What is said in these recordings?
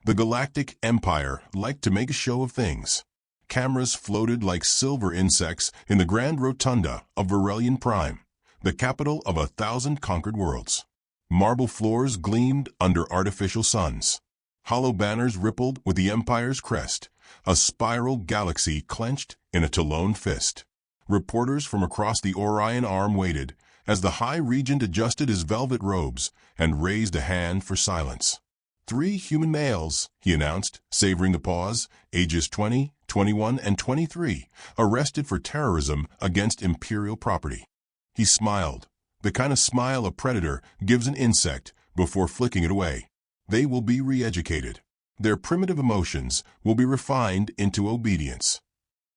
The Galactic Empire liked to make a show of things. Cameras floated like silver insects in the Grand Rotunda of Verelian Prime, the capital of 1,000 conquered worlds. Marble floors gleamed under artificial suns. Hollow banners rippled with the Empire's crest, a spiral galaxy clenched in a Talon fist. Reporters from across the Orion Arm waited as the High Regent adjusted his velvet robes and raised a hand for silence. 3 human males, he announced, savoring the pause, ages 20, 21, and 23, arrested for terrorism against Imperial property. He smiled, the kind of smile a predator gives an insect before flicking it away. They will be re-educated. Their primitive emotions will be refined into obedience.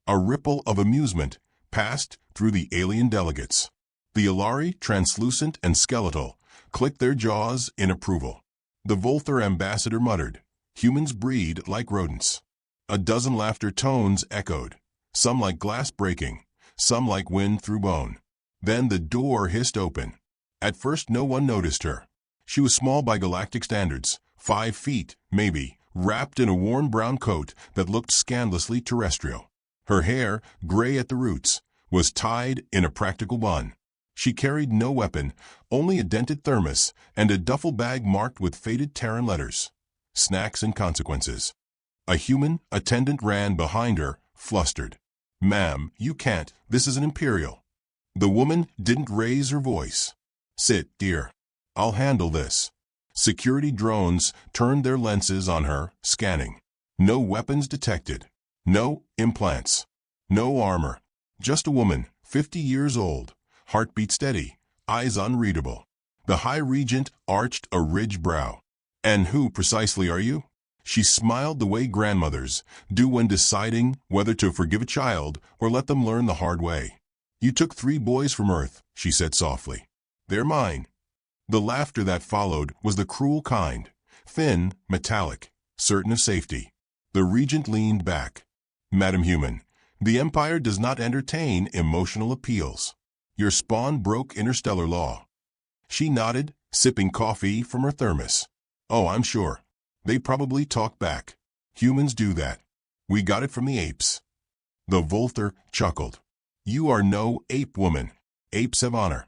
A ripple of amusement passed through the alien delegates. The Ilari, translucent and skeletal, clicked their jaws in approval. The Volther ambassador muttered, "Humans breed like rodents." A dozen laughter tones echoed, some like glass breaking, some like wind through bone. Then the door hissed open. At first no one noticed her. She was small by galactic standards, 5 feet, maybe, wrapped in a worn brown coat that looked scandalously terrestrial. Her hair, gray at the roots, was tied in a practical bun. She carried no weapon, only a dented thermos and a duffel bag marked with faded Terran letters. Snacks and consequences. A human attendant ran behind her, flustered. "Ma'am, you can't. This is an Imperial." The woman didn't raise her voice. "Sit, dear. I'll handle this." Security drones turned their lenses on her, scanning. No weapons detected. No implants. No armor. Just a woman, 50 years old. Heartbeat steady, eyes unreadable. The High Regent arched a ridged brow. "And who precisely are you?" She smiled the way grandmothers do when deciding whether to forgive a child or let them learn the hard way. "You took 3 boys from Earth," she said softly. "They're mine." The laughter that followed was the cruel kind, thin, metallic, certain of safety. The Regent leaned back. "Madam Human, the Empire does not entertain emotional appeals. Your spawn broke interstellar law." She nodded, sipping coffee from her thermos. "Oh, I'm sure. They probably talk back. Humans do that. We got it from the apes." The Volther chuckled. "You are no ape woman. Apes have honor."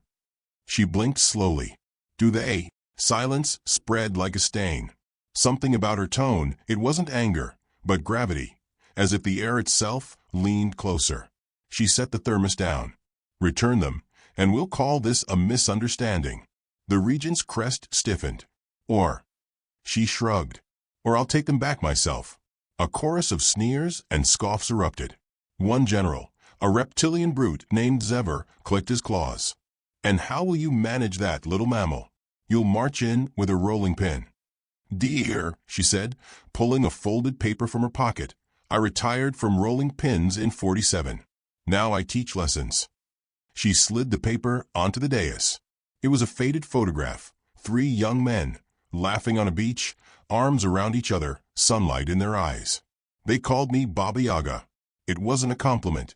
She blinked slowly. "Do they?" Silence spread like a stain. Something about her tone, it wasn't anger, but gravity, as if the air itself leaned closer. She set the thermos down. "Return them, and we'll call this a misunderstanding." The Regent's crest stiffened. "Or," she shrugged, "or I'll take them back myself." A chorus of sneers and scoffs erupted. One general, a reptilian brute named Zever, clicked his claws. "And how will you manage that, little mammal? You'll march in with a rolling pin." "Dear," she said, pulling a folded paper from her pocket, "I retired from rolling pins in 47. Now I teach lessons." She slid the paper onto the dais. It was a faded photograph, 3 young men, laughing on a beach, arms around each other, sunlight in their eyes. They called me Baba Yaga. It wasn't a compliment.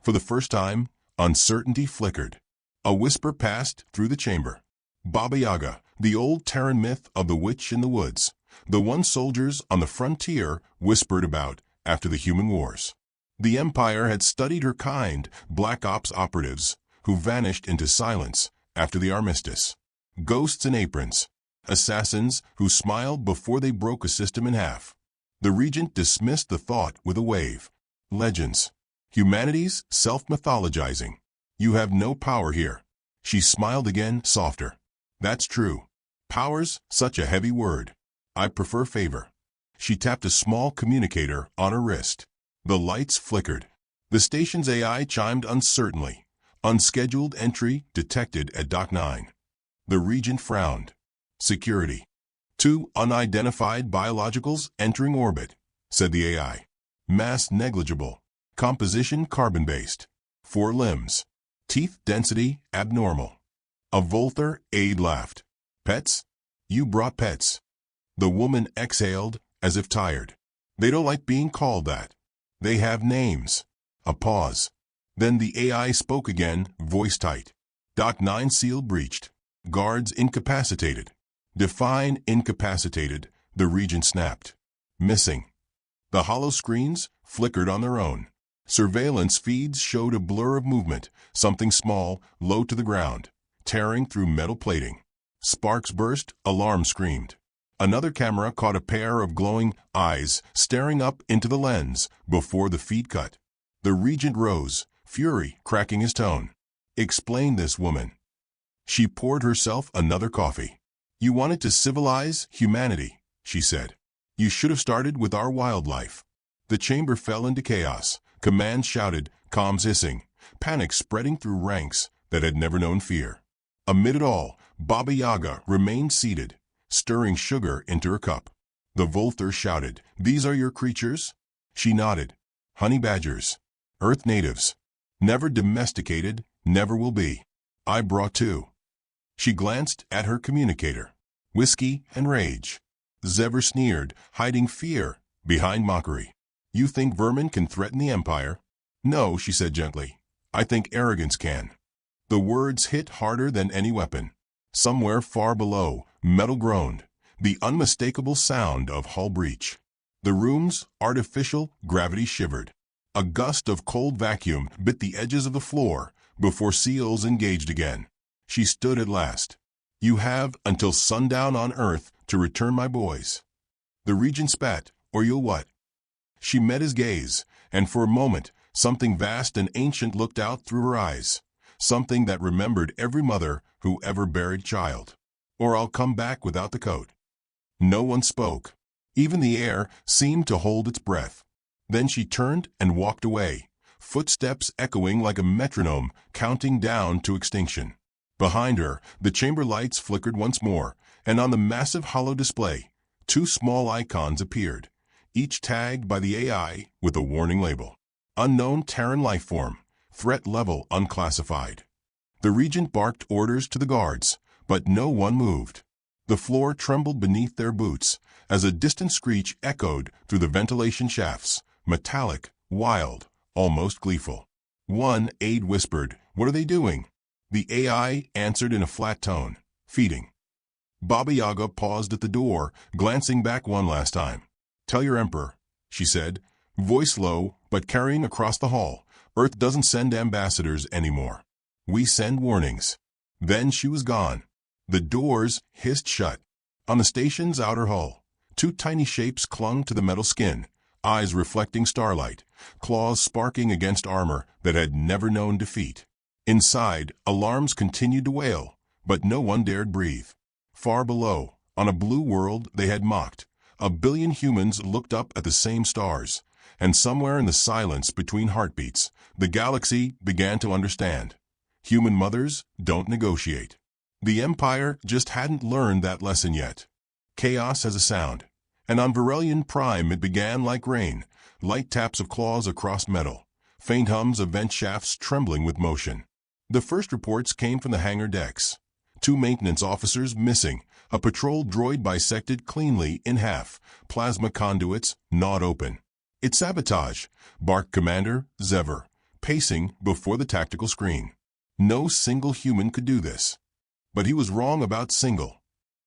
For the first time, uncertainty flickered. A whisper passed through the chamber. Baba Yaga, the old Terran myth of the witch in the woods, the one soldiers on the frontier whispered about after the human wars. The Empire had studied her kind, Black Ops operatives, who vanished into silence after the armistice. Ghosts in aprons. Assassins who smiled before they broke a system in half. The Regent dismissed the thought with a wave. "Legends. Humanity's self-mythologizing. You have no power here." She smiled again, softer. "That's true. Power's such a heavy word. I prefer favor." She tapped a small communicator on her wrist. The lights flickered. The station's AI chimed uncertainly. "Unscheduled entry detected at Dock 9. The Regent frowned. "Security. 2 unidentified biologicals entering orbit," said the AI. "Mass negligible. Composition carbon-based. 4 limbs. Teeth density abnormal." A Volther aide laughed. "Pets? You brought pets." The woman exhaled, as if tired. "They don't like being called that. They have names." A pause. Then the AI spoke again, voice tight. "Dock 9 seal breached. Guards incapacitated." "Define incapacitated," the Regent snapped. missing. The hollow screens flickered on their own. Surveillance feeds showed a blur of movement, something small, low to the ground, tearing through metal plating. Sparks burst, alarm screamed. Another camera caught a pair of glowing eyes staring up into the lens before the feed cut. The regent rose, fury cracking his tone. "Explain this, woman." She poured herself another coffee. "You wanted to civilize humanity," she said. "You should have started with our wildlife." The chamber fell into chaos. Commands shouted, comms hissing, panic spreading through ranks that had never known fear. Amid it all, Baba Yaga remained seated, stirring sugar into her cup. The Volther shouted, "These are your creatures?" She nodded. "Honey badgers. Earth natives. Never domesticated, never will be. I brought two." She glanced at her communicator. "Whiskey and rage." Zever sneered, hiding fear behind mockery. "You think vermin can threaten the Empire?" "No," she said gently. "I think arrogance can." The words hit harder than any weapon. Somewhere far below, metal groaned, the unmistakable sound of hull breach. The room's artificial gravity shivered. A gust of cold vacuum bit the edges of the floor before seals engaged again. She stood at last. "You have until sundown on Earth to return my boys." The regent spat, "Or you'll what?" She met his gaze, and for a moment, something vast and ancient looked out through her eyes. Something that remembered every mother who ever buried child. "Or I'll come back without the coat." No one spoke. Even the air seemed to hold its breath. Then she turned and walked away, footsteps echoing like a metronome counting down to extinction. Behind her, the chamber lights flickered once more, and on the massive hollow display, two small icons appeared, each tagged by the AI with a warning label. Unknown Terran lifeform, threat level unclassified. The regent barked orders to the guards, but no one moved. The floor trembled beneath their boots as a distant screech echoed through the ventilation shafts, metallic, wild, almost gleeful. One aide whispered, "What are they doing?" The AI answered in a flat tone, "Feeding." Baba Yaga paused at the door, glancing back one last time. "Tell your emperor," she said, voice low but carrying across the hall, "Earth doesn't send ambassadors anymore. We send warnings." Then she was gone. The doors hissed shut. On the station's outer hull, two tiny shapes clung to the metal skin, eyes reflecting starlight, claws sparking against armor that had never known defeat. Inside, alarms continued to wail, but no one dared breathe. Far below, on a blue world they had mocked, a billion humans looked up at the same stars, and somewhere in the silence between heartbeats, the galaxy began to understand. Human mothers don't negotiate. The Empire just hadn't learned that lesson yet. Chaos has a sound, and on Verelian Prime it began like rain, light taps of claws across metal, faint hums of vent shafts trembling with motion. The first reports came from the hangar decks. Two maintenance officers missing, a patrol droid bisected cleanly in half, plasma conduits gnawed open. "It's sabotage," barked Commander Zever, pacing before the tactical screen. No single human could do this. But he was wrong about single.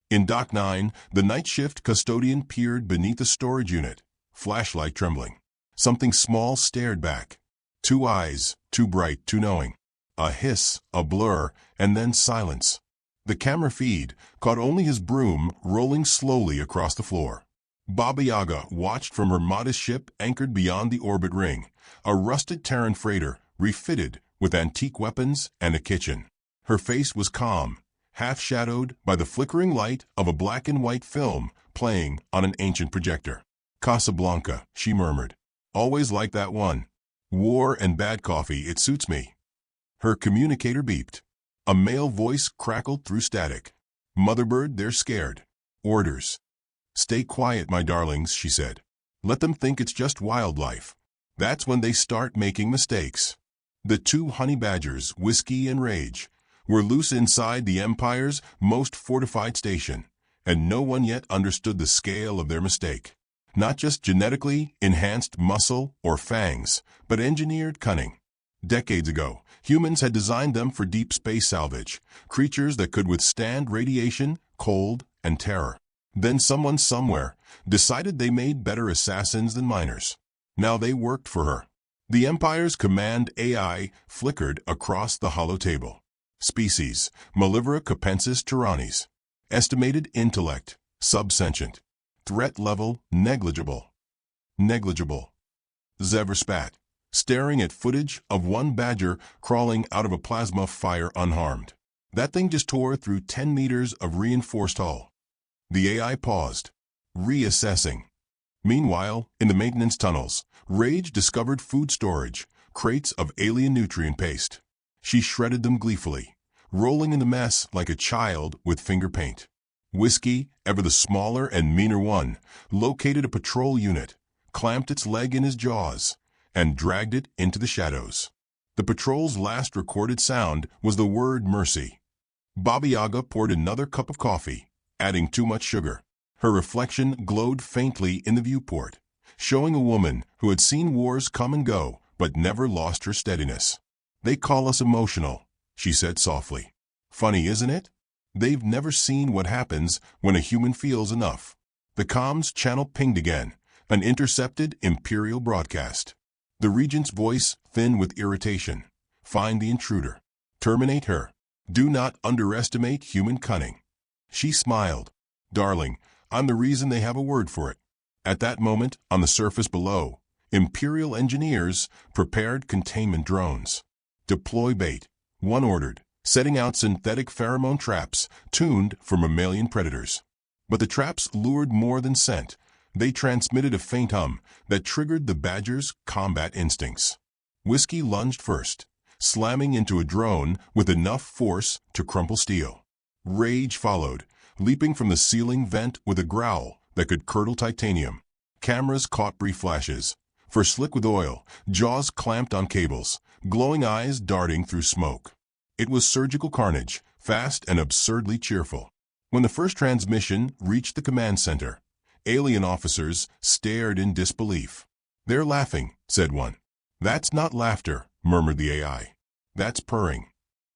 In Dock 9, the night shift custodian peered beneath the storage unit, flashlight trembling. Something small stared back. Two eyes, too bright, too knowing. A hiss, a blur, and then silence. The camera feed caught only his broom rolling slowly across the floor. Baba Yaga watched from her modest ship anchored beyond the orbit ring, a rusted Terran freighter refitted with antique weapons and a kitchen. Her face was calm, half-shadowed by the flickering light of a black-and-white film playing on an ancient projector. "Casablanca," she murmured. "Always like that one. War and bad coffee, it suits me." Her communicator beeped. A male voice crackled through static. "Motherbird, they're scared. Orders." "Stay quiet, my darlings," she said. "Let them think it's just wildlife. That's when they start making mistakes." The two honey badgers, Whiskey and Rage, were loose inside the Empire's most fortified station, and no one yet understood the scale of their mistake. Not just genetically enhanced muscle or fangs, but engineered cunning. Decades ago, humans had designed them for deep space salvage, creatures that could withstand radiation, cold, and terror. Then someone somewhere decided they made better assassins than miners. Now they worked for her. The Empire's command AI flickered across the hollow table. Species: Malivera capensis tyrannis. Estimated intellect: subsentient. Threat level: negligible. Negligible. Zever spat, staring at footage of one badger crawling out of a plasma fire unharmed. That thing just tore through 10 meters of reinforced hull. The AI paused, reassessing. Meanwhile, in the maintenance tunnels, Rage discovered food storage, crates of alien nutrient paste. She shredded them gleefully, rolling in the mess like a child with finger paint. Whiskey, ever the smaller and meaner one, located a patrol unit, clamped its leg in his jaws, and dragged it into the shadows. The patrol's last recorded sound was the word mercy. Baba Yaga poured another cup of coffee, adding too much sugar. Her reflection glowed faintly in the viewport, showing a woman who had seen wars come and go but never lost her steadiness. "They call us emotional," she said softly. "Funny, isn't it? They've never seen what happens when a human feels enough." The comms channel pinged again, an intercepted Imperial broadcast. The Regent's voice thin with irritation. "Find the intruder. Terminate her. Do not underestimate human cunning." She smiled. "Darling, I'm the reason they have a word for it." At that moment, on the surface below, Imperial engineers prepared containment drones. "Deploy bait," one ordered, setting out synthetic pheromone traps tuned for mammalian predators. But the traps lured more than scent. They transmitted a faint hum that triggered the badger's combat instincts. Whiskey lunged first, slamming into a drone with enough force to crumple steel. Rage followed, leaping from the ceiling vent with a growl that could curdle titanium. Cameras caught brief flashes. For slick with oil, jaws clamped on cables, glowing eyes darting through smoke. It was surgical carnage, fast and absurdly cheerful. When the first transmission reached the command center, alien officers stared in disbelief. "They're laughing," said one. "That's not laughter," murmured the AI. "That's purring."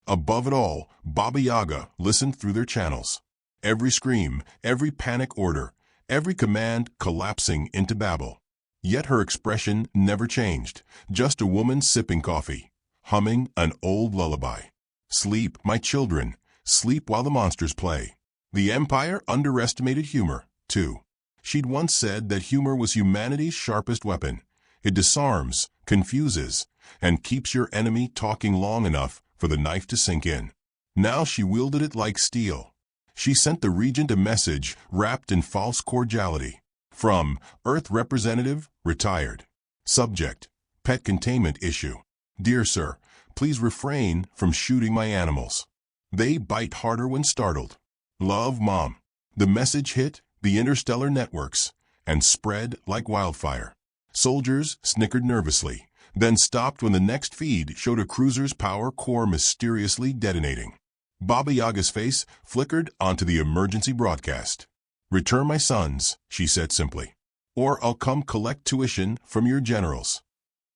Above it all, Baba Yaga listened through their channels. Every scream, every panic order, every command collapsing into babble. Yet her expression never changed, just a woman sipping coffee, humming an old lullaby. "Sleep, my children, sleep while the monsters play." The Empire underestimated humor, too. She'd once said that humor was humanity's sharpest weapon. It disarms, confuses, and keeps your enemy talking long enough for the knife to sink in. Now she wielded it like steel. She sent the Regent a message wrapped in false cordiality. From Earth Representative, retired. Subject: Pet containment issue. "Dear sir, please refrain from shooting my animals. They bite harder when startled. Love, Mom." The message hit the interstellar networks and spread like wildfire. Soldiers snickered nervously, then stopped when the next feed showed a cruiser's power core mysteriously detonating. Baba Yaga's face flickered onto the emergency broadcast. "Return my sons," she said simply, "or I'll come collect tuition from your generals."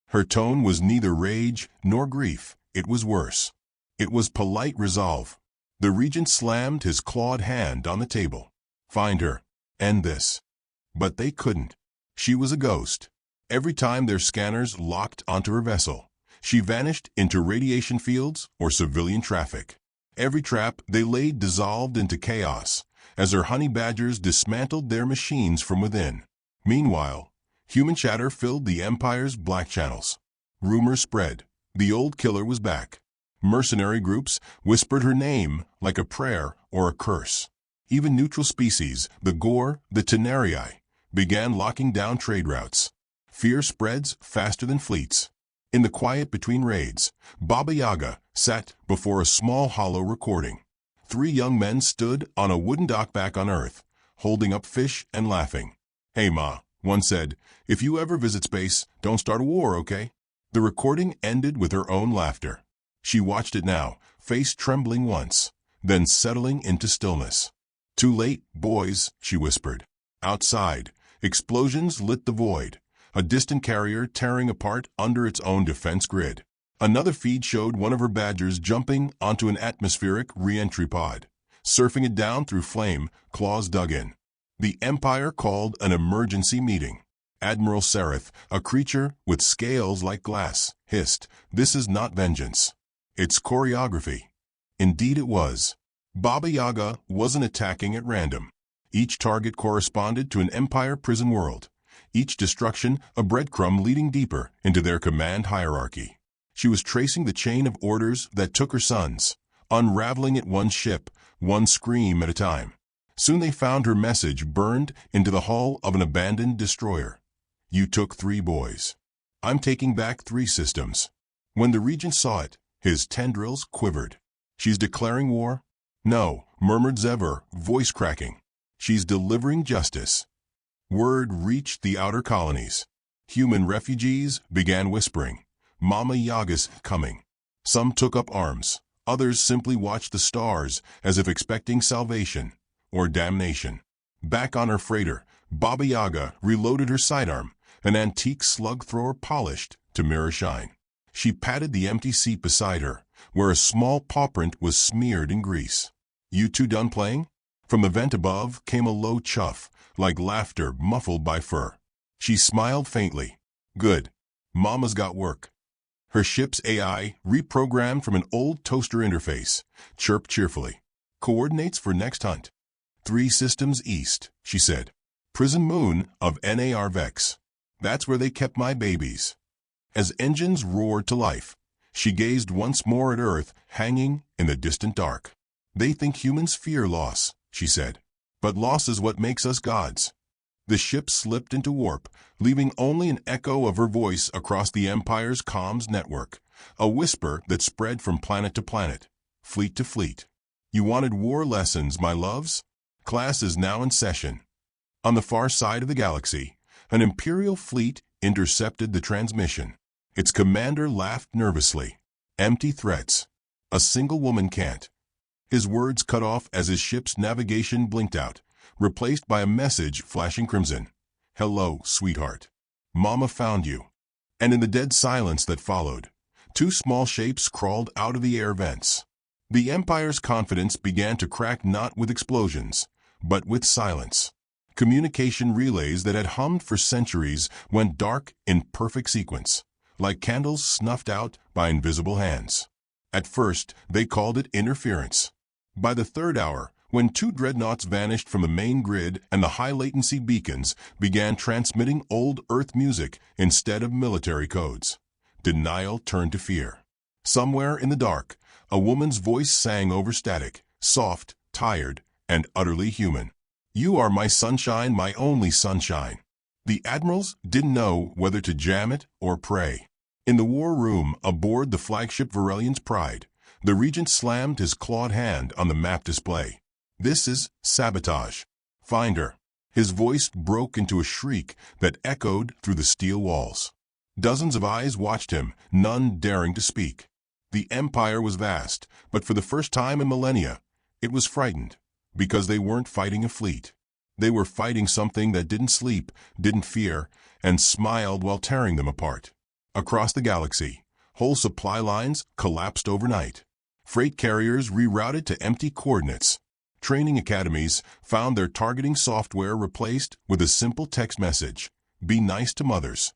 Her tone was neither rage nor grief. It was worse. It was polite resolve. The Regent slammed his clawed hand on the table. "Find her. End this." But they couldn't. She was a ghost. Every time their scanners locked onto her vessel, she vanished into radiation fields or civilian traffic. Every trap they laid dissolved into chaos as her honey badgers dismantled their machines from within. Meanwhile, human chatter filled the Empire's black channels. Rumors spread. The old killer was back. Mercenary groups whispered her name like a prayer or a curse. Even neutral species, the Gore, the Tenarii, began locking down trade routes. Fear spreads faster than fleets. In the quiet between raids, Baba Yaga sat before a small hollow recording. 3 young men stood on a wooden dock back on Earth, holding up fish and laughing. "Hey, Ma," one said, "if you ever visit space, don't start a war, okay?" The recording ended with her own laughter. She watched it now, face trembling once, then settling into stillness. "Too late, boys," she whispered. Outside, explosions lit the void, a distant carrier tearing apart under its own defense grid. Another feed showed one of her badgers jumping onto an atmospheric re-entry pod, surfing it down through flame, claws dug in. The Empire called an emergency meeting. Admiral Sereth, a creature with scales like glass, hissed, "This is not vengeance. It's choreography." Indeed it was. Baba Yaga wasn't attacking at random. Each target corresponded to an Empire prison world. Each destruction a breadcrumb leading deeper into their command hierarchy. She was tracing the chain of orders that took her sons, unraveling it one ship, one scream at a time. Soon they found her message burned into the hull of an abandoned destroyer. "You took 3 boys. I'm taking back 3 systems." When the regent saw it, his tendrils quivered. "She's declaring war?" "No," murmured Zever, voice cracking. "She's delivering justice." Word reached the outer colonies. Human refugees began whispering, "Mama Yaga's coming." Some took up arms. Others simply watched the stars as if expecting salvation or damnation. Back on her freighter, Baba Yaga reloaded her sidearm, an antique slug thrower polished to mirror shine. She patted the empty seat beside her, where a small paw print was smeared in grease. "You two done playing?" From the vent above came a low chuff, like laughter muffled by fur. She smiled faintly. "Good. Mama's got work." Her ship's AI, reprogrammed from an old toaster interface, chirped cheerfully. "Coordinates for next hunt. 3 systems east," she said. "Prison moon of NAR Vex. That's where they kept my babies." As engines roared to life, she gazed once more at Earth hanging in the distant dark. "They think humans fear loss," she said. "But loss is what makes us gods." The ship slipped into warp, leaving only an echo of her voice across the Empire's comms network, a whisper that spread from planet to planet, fleet to fleet. "You wanted war lessons, my loves? Class is now in session." On the far side of the galaxy, an Imperial fleet intercepted the transmission. Its commander laughed nervously. "Empty threats. A single woman can't." His words cut off as his ship's navigation blinked out, replaced by a message flashing crimson. "Hello, sweetheart. Mama found you." And in the dead silence that followed, 2 small shapes crawled out of the air vents. The Empire's confidence began to crack not with explosions, but with silence. Communication relays that had hummed for centuries went dark in perfect sequence, like candles snuffed out by invisible hands. At first, they called it interference. By the 3rd hour, when 2 dreadnoughts vanished from the main grid and the high-latency beacons began transmitting old Earth music instead of military codes, denial turned to fear. Somewhere in the dark, a woman's voice sang over static, soft, tired, and utterly human. "You are my sunshine, my only sunshine." The admirals didn't know whether to jam it or pray. In the war room aboard the flagship Varelian's Pride, the regent slammed his clawed hand on the map display. "This is sabotage. Find her." His voice broke into a shriek that echoed through the steel walls. Dozens of eyes watched him, none daring to speak. The Empire was vast, but for the first time in millennia, it was frightened, because they weren't fighting a fleet. They were fighting something that didn't sleep, didn't fear, and smiled while tearing them apart. Across the galaxy, whole supply lines collapsed overnight. Freight carriers rerouted to empty coordinates. Training academies found their targeting software replaced with a simple text message, "Be nice to mothers."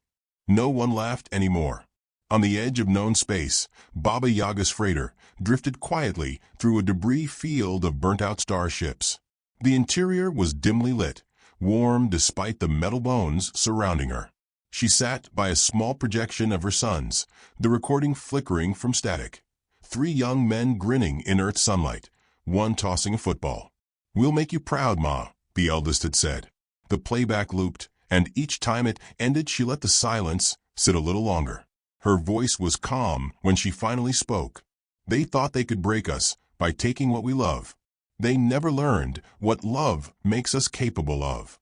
No one laughed anymore. On the edge of known space, Baba Yaga's freighter drifted quietly through a debris field of burnt-out starships. The interior was dimly lit, warm despite the metal bones surrounding her. She sat by a small projection of her sons, the recording flickering from static. 3 young men grinning in Earth sunlight, one tossing a football. "We'll make you proud, Ma," the eldest had said. The playback looped, and each time it ended she let the silence sit a little longer. Her voice was calm when she finally spoke. "They thought they could break us by taking what we love. They never learned what love makes us capable of."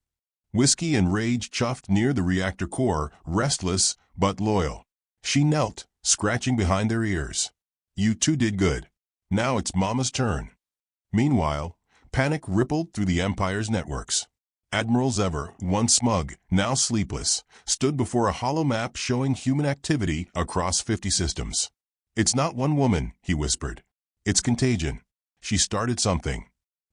Whiskey and rage chuffed near the reactor core, restless but loyal. She knelt, scratching behind their ears. "You two did good. Now it's Mama's turn." Meanwhile, panic rippled through the Empire's networks. Admiral Zever, once smug, now sleepless, stood before a hollow map showing human activity across 50 systems. "It's not one woman," he whispered. "It's contagion. She started something."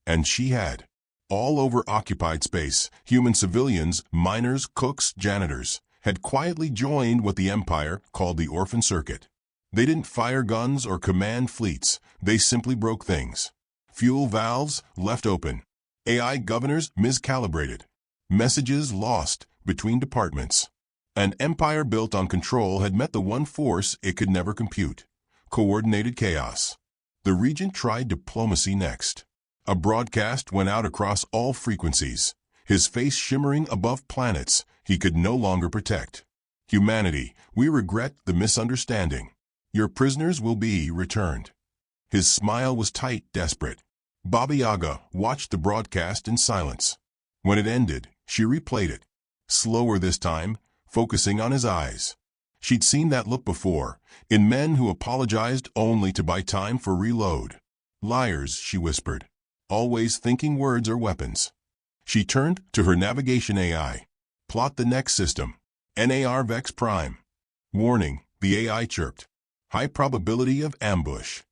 And she had. All over occupied space, human civilians, miners, cooks, janitors, had quietly joined what the Empire called the Orphan Circuit. They didn't fire guns or command fleets, they simply broke things. Fuel valves left open. AI governors miscalibrated. Messages lost between departments. An empire built on control had met the one force it could never compute: coordinated chaos. The regent tried diplomacy next. A broadcast went out across all frequencies, his face shimmering above planets he could no longer protect. Humanity, we regret the misunderstanding. Your prisoners will be returned. His smile was tight, desperate. Baba Yaga watched the broadcast in silence. When it ended, she replayed it. Slower this time, focusing on his eyes. She'd seen that look before, in men who apologized only to buy time for reload. Liars, she whispered. Always thinking words are weapons. She turned to her navigation AI. Plot the next system. NAR Vex Prime. Warning, the AI chirped. High probability of ambush.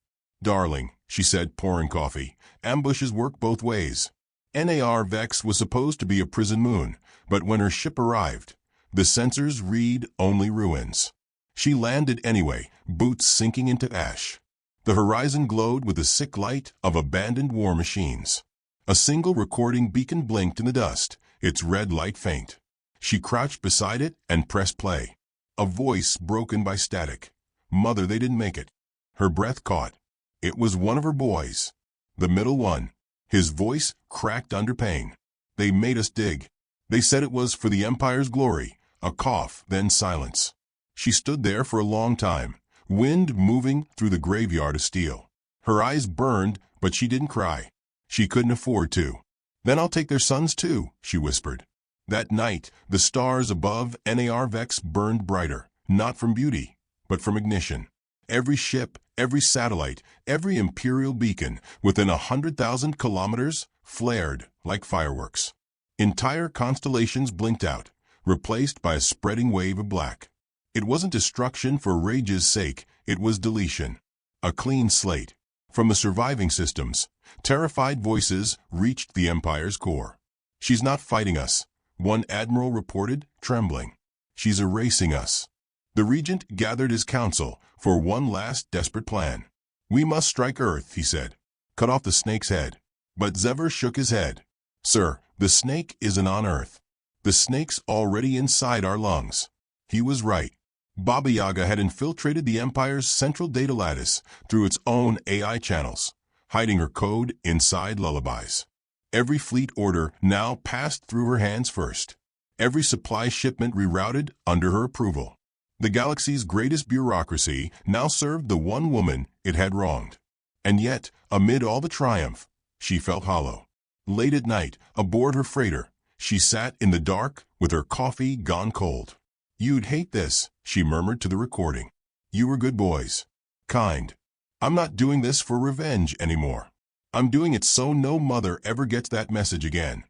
Darling, she said, pouring coffee, ambushes work both ways. NAR Vex was supposed to be a prison moon, but when her ship arrived, the sensors read only ruins. She landed anyway, boots sinking into ash. The horizon glowed with the sick light of abandoned war machines. A single recording beacon blinked in the dust, its red light faint. She crouched beside it and pressed play. A voice broken by static. Mother, they didn't make it. Her breath caught. It was one of her boys. The middle one. His voice cracked under pain. They made us dig. They said it was for the Empire's glory. A cough, then silence. She stood there for a long time, wind moving through the graveyard of steel. Her eyes burned, but she didn't cry. She couldn't afford to. Then I'll take their sons too, she whispered. That night, the stars above NAR Vex burned brighter, not from beauty, but from ignition. Every ship, every satellite, every Imperial beacon within 100,000 kilometers flared like fireworks. Entire constellations blinked out, replaced by a spreading wave of black. It wasn't destruction for rage's sake, it was deletion. A clean slate. From the surviving systems, terrified voices reached the Empire's core. She's not fighting us, one admiral reported, trembling. She's erasing us. The regent gathered his council for one last desperate plan. We must strike Earth, he said. Cut off the snake's head. But Zever shook his head. Sir, the snake isn't on Earth. The snake's already inside our lungs. He was right. Baba Yaga had infiltrated the Empire's central data lattice through its own AI channels, hiding her code inside lullabies. Every fleet order now passed through her hands first. Every supply shipment rerouted under her approval. The galaxy's greatest bureaucracy now served the one woman it had wronged. And yet, amid all the triumph, she felt hollow. Late at night, aboard her freighter, she sat in the dark with her coffee gone cold. You'd hate this, she murmured to the recording. You were good boys. Kind. I'm not doing this for revenge anymore. I'm doing it so no mother ever gets that message again.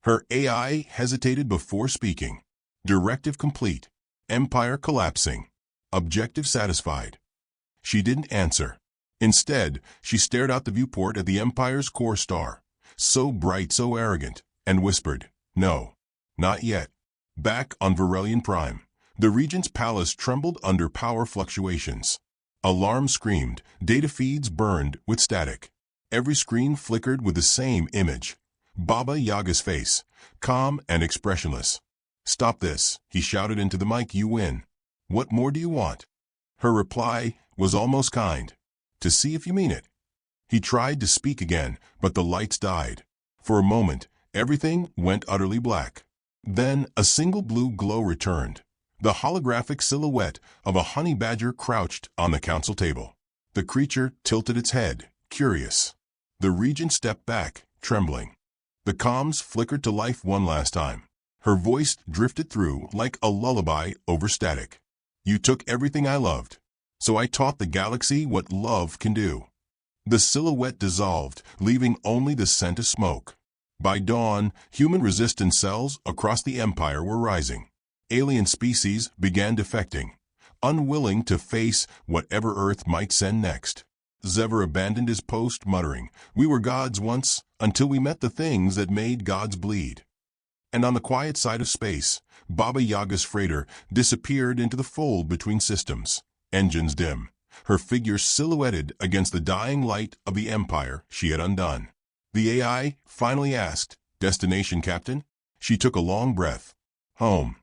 Her AI hesitated before speaking. Directive complete. Empire collapsing. Objective satisfied. She didn't answer. Instead, she stared out the viewport at the Empire's core star, so bright, so arrogant, and whispered, No, not yet. Back on Varelian Prime, the regent's palace trembled under power fluctuations. Alarms screamed, data feeds burned with static. Every screen flickered with the same image. Baba Yaga's face, calm and expressionless. Stop this, he shouted into the mic, you win. What more do you want? Her reply was almost kind. To see if you mean it. He tried to speak again, but the lights died. For a moment, everything went utterly black. Then a single blue glow returned. The holographic silhouette of a honey badger crouched on the council table. The creature tilted its head, curious. The regent stepped back, trembling. The comms flickered to life one last time. Her voice drifted through like a lullaby over static. You took everything I loved. So I taught the galaxy what love can do. The silhouette dissolved, leaving only the scent of smoke. By dawn, human resistance cells across the Empire were rising. Alien species began defecting, unwilling to face whatever Earth might send next. Zever abandoned his post, muttering, "We were gods once, until we met the things that made gods bleed." And on the quiet side of space, Baba Yaga's freighter disappeared into the fold between systems, engines dim, her figure silhouetted against the dying light of the empire she had undone. The AI finally asked, "Destination, Captain?" She took a long breath. "Home."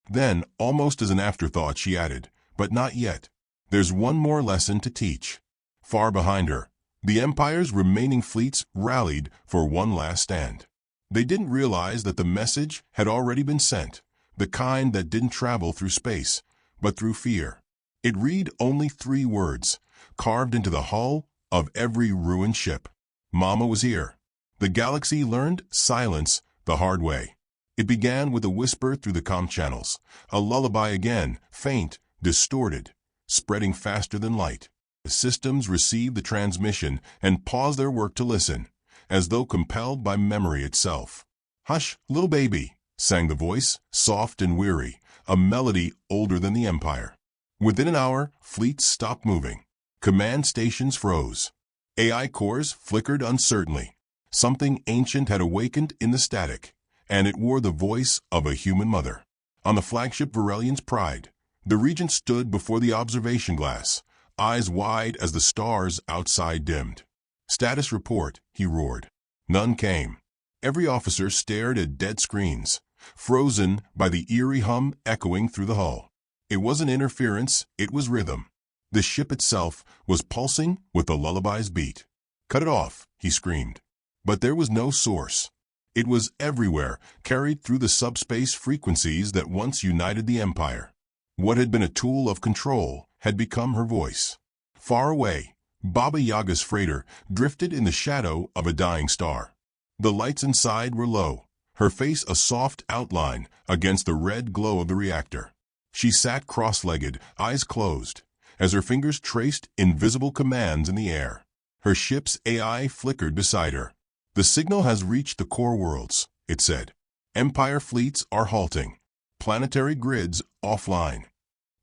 Then, almost as an afterthought, she added, "But not yet. There's one more lesson to teach." Far behind her, the Empire's remaining fleets rallied for one last stand. They didn't realize that the message had already been sent, the kind that didn't travel through space, but through fear. It read only 3 words, carved into the hull of every ruined ship. Mama was here. The galaxy learned silence the hard way. It began with a whisper through the comm channels, a lullaby again, faint, distorted, spreading faster than light. The systems received the transmission and paused their work to listen, as though compelled by memory itself. "Hush, little baby," sang the voice, soft and weary, a melody older than the Empire. Within an hour, fleets stopped moving. Command stations froze. AI cores flickered uncertainly. Something ancient had awakened in the static, and it wore the voice of a human mother. On the flagship Varelian's Pride, the regent stood before the observation glass, eyes wide as the stars outside dimmed. "Status report," he roared. None came. Every officer stared at dead screens, frozen by the eerie hum echoing through the hull. It wasn't interference, it was rhythm. The ship itself was pulsing with the lullaby's beat. "Cut it off," he screamed. But there was no source. It was everywhere, carried through the subspace frequencies that once united the Empire. What had been a tool of control had become her voice. Far away, Baba Yaga's freighter drifted in the shadow of a dying star. The lights inside were low, her face a soft outline against the red glow of the reactor. She sat cross-legged, eyes closed, as her fingers traced invisible commands in the air. Her ship's AI flickered beside her. "The signal has reached the core worlds," it said. "Empire fleets are halting. Planetary grids offline."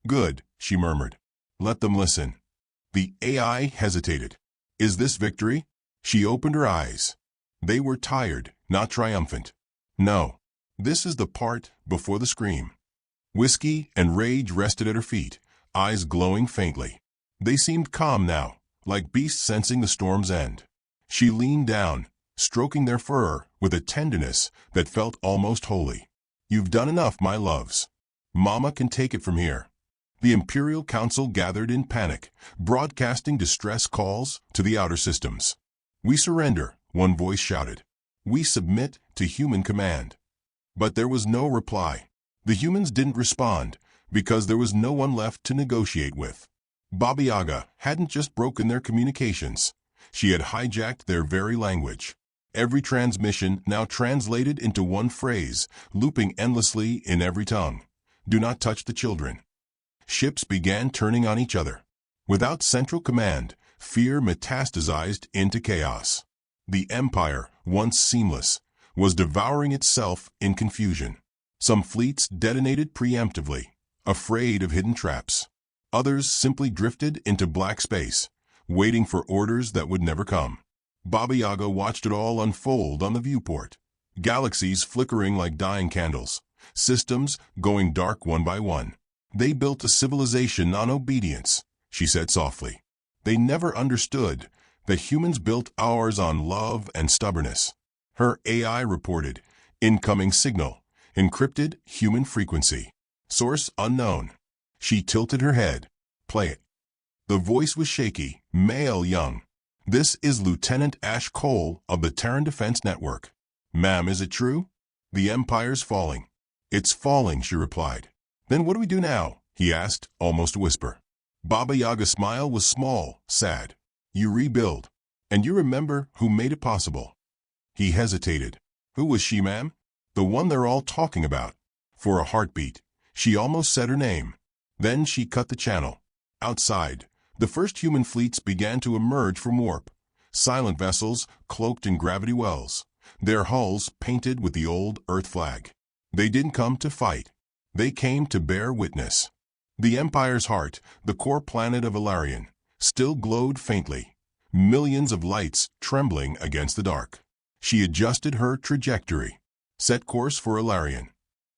"Good," she murmured. "Let them listen." The AI hesitated. "Is this victory?" She opened her eyes. They were tired, not triumphant. "No. This is the part before the scream." Whiskey and rage rested at her feet, eyes glowing faintly. They seemed calm now, like beasts sensing the storm's end. She leaned down, stroking their fur with a tenderness that felt almost holy. "You've done enough, my loves. Mama can take it from here." The Imperial Council gathered in panic, broadcasting distress calls to the outer systems. "We surrender," one voice shouted. "We submit to human command." But there was no reply. The humans didn't respond, because there was no one left to negotiate with. Baba Yaga hadn't just broken their communications. She had hijacked their very language. Every transmission now translated into one phrase, looping endlessly in every tongue. "Do not touch the children." Ships began turning on each other. Without central command, fear metastasized into chaos. The Empire, once seamless, was devouring itself in confusion. Some fleets detonated preemptively, afraid of hidden traps. Others simply drifted into black space, waiting for orders that would never come. Baba Yaga watched it all unfold on the viewport. Galaxies flickering like dying candles, systems going dark one by one. "They built a civilization on obedience," she said softly. "They never understood that humans built ours on love and stubbornness." Her AI reported, "Incoming signal, encrypted human frequency. Source unknown." She tilted her head. "Play it." The voice was shaky, male young. "This is Lieutenant Ash Cole of the Terran Defense Network." "Ma'am, is it true?" "The Empire's falling." "It's falling," she replied. "Then what do we do now?" he asked, almost a whisper. Baba Yaga's smile was small, sad. "You rebuild. And you remember who made it possible." He hesitated. "Who was she, ma'am?" "The one they're all talking about." For a heartbeat, she almost said her name. Then she cut the channel. Outside, the first human fleets began to emerge from warp. Silent vessels cloaked in gravity wells, their hulls painted with the old Earth flag. They didn't come to fight. They came to bear witness. The Empire's heart, the core planet of Ilarion, still glowed faintly, millions of lights trembling against the dark. She adjusted her trajectory. Set course for Ilarion.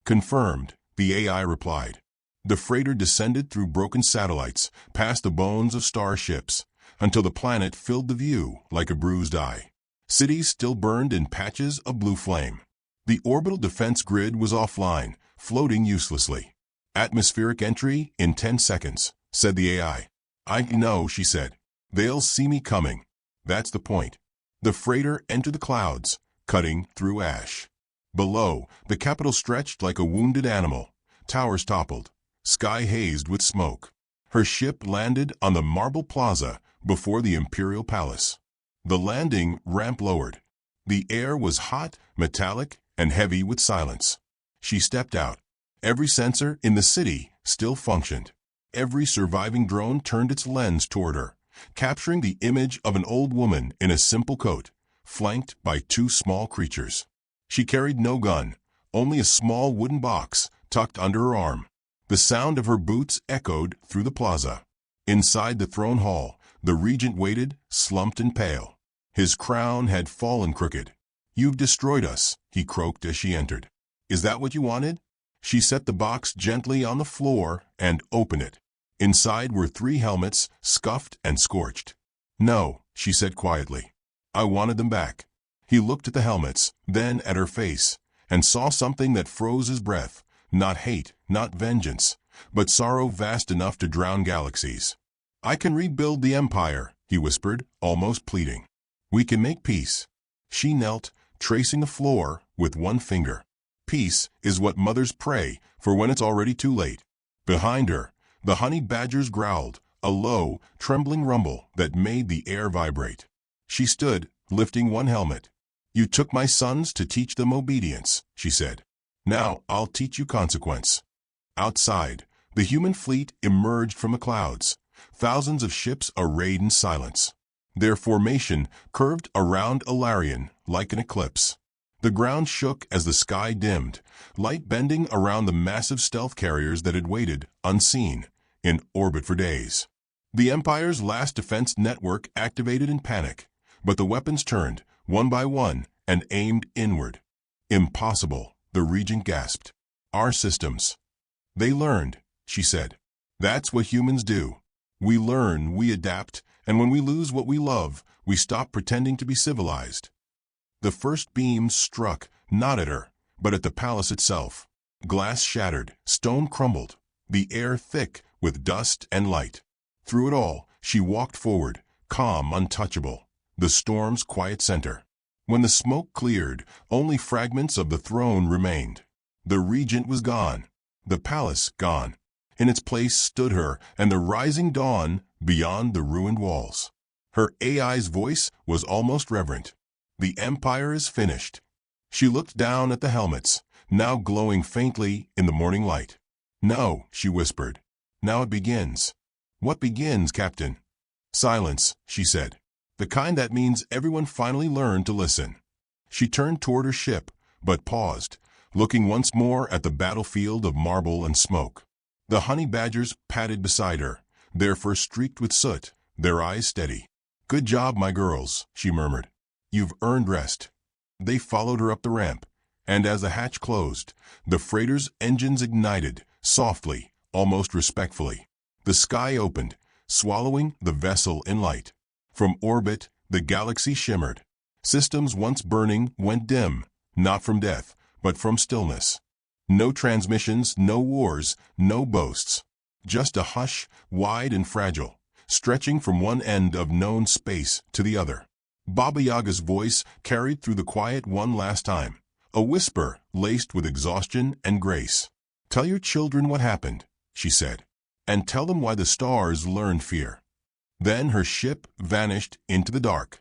Confirmed, the AI replied. The freighter descended through broken satellites, past the bones of starships, until the planet filled the view like a bruised eye. Cities still burned in patches of blue flame. The orbital defense grid was offline, floating uselessly. Atmospheric entry in 10 seconds, said the AI. I know, she said. They'll see me coming. That's the point. The freighter entered the clouds, cutting through ash. Below, the capital stretched like a wounded animal. Towers toppled, sky hazed with smoke. Her ship landed on the marble plaza before the imperial palace. The landing ramp lowered. The air was hot, metallic, and heavy with silence. She stepped out. Every sensor in the city still functioned. Every surviving drone turned its lens toward her, capturing the image of an old woman in a simple coat, flanked by two small creatures. She carried no gun, only a small wooden box tucked under her arm. The sound of her boots echoed through the plaza. Inside the throne hall, the regent waited, slumped and pale. His crown had fallen crooked. You've destroyed us, he croaked as she entered. Is that what you wanted? She set the box gently on the floor and opened it. Inside were 3 helmets, scuffed and scorched. No, she said quietly. I wanted them back. He looked at the helmets, then at her face, and saw something that froze his breath. Not hate, not vengeance, but sorrow vast enough to drown galaxies. I can rebuild the empire, he whispered, almost pleading. We can make peace. She knelt, tracing the floor with one finger. Peace is what mothers pray for when it's already too late. Behind her, the honey badgers growled, a low, trembling rumble that made the air vibrate. She stood, lifting one helmet. You took my sons to teach them obedience, she said. Now I'll teach you consequence. Outside, the human fleet emerged from the clouds, thousands of ships arrayed in silence. Their formation curved around Ilarion like an eclipse. The ground shook as the sky dimmed, light bending around the massive stealth carriers that had waited, unseen, in orbit for days. The Empire's last defense network activated in panic, but the weapons turned, one by one, and aimed inward. Impossible, the regent gasped. Our systems. They learned, she said. That's what humans do. We learn, we adapt, and when we lose what we love, we stop pretending to be civilized. The first beams struck, not at her, but at the palace itself. Glass shattered, stone crumbled, the air thick with dust and light. Through it all, she walked forward, calm, untouchable, the storm's quiet center. When the smoke cleared, only fragments of the throne remained. The regent was gone, the palace gone. In its place stood her and the rising dawn beyond the ruined walls. Her AI's voice was almost reverent. The empire is finished. She looked down at the helmets, now glowing faintly in the morning light. No, she whispered. Now it begins. What begins, Captain? Silence, she said. The kind that means everyone finally learned to listen. She turned toward her ship, but paused, looking once more at the battlefield of marble and smoke. The honey badgers padded beside her, their fur streaked with soot, their eyes steady. Good job, my girls, she murmured. You've earned rest. They followed her up the ramp, and as the hatch closed, the freighter's engines ignited, softly, almost respectfully. The sky opened, swallowing the vessel in light. From orbit, the galaxy shimmered. Systems once burning went dim, not from death, but from stillness. No transmissions, no wars, no boasts. Just a hush, wide and fragile, stretching from one end of known space to the other. Baba Yaga's voice carried through the quiet one last time, a whisper laced with exhaustion and grace. Tell your children what happened, she said, and tell them why the stars learned fear. Then her ship vanished into the dark.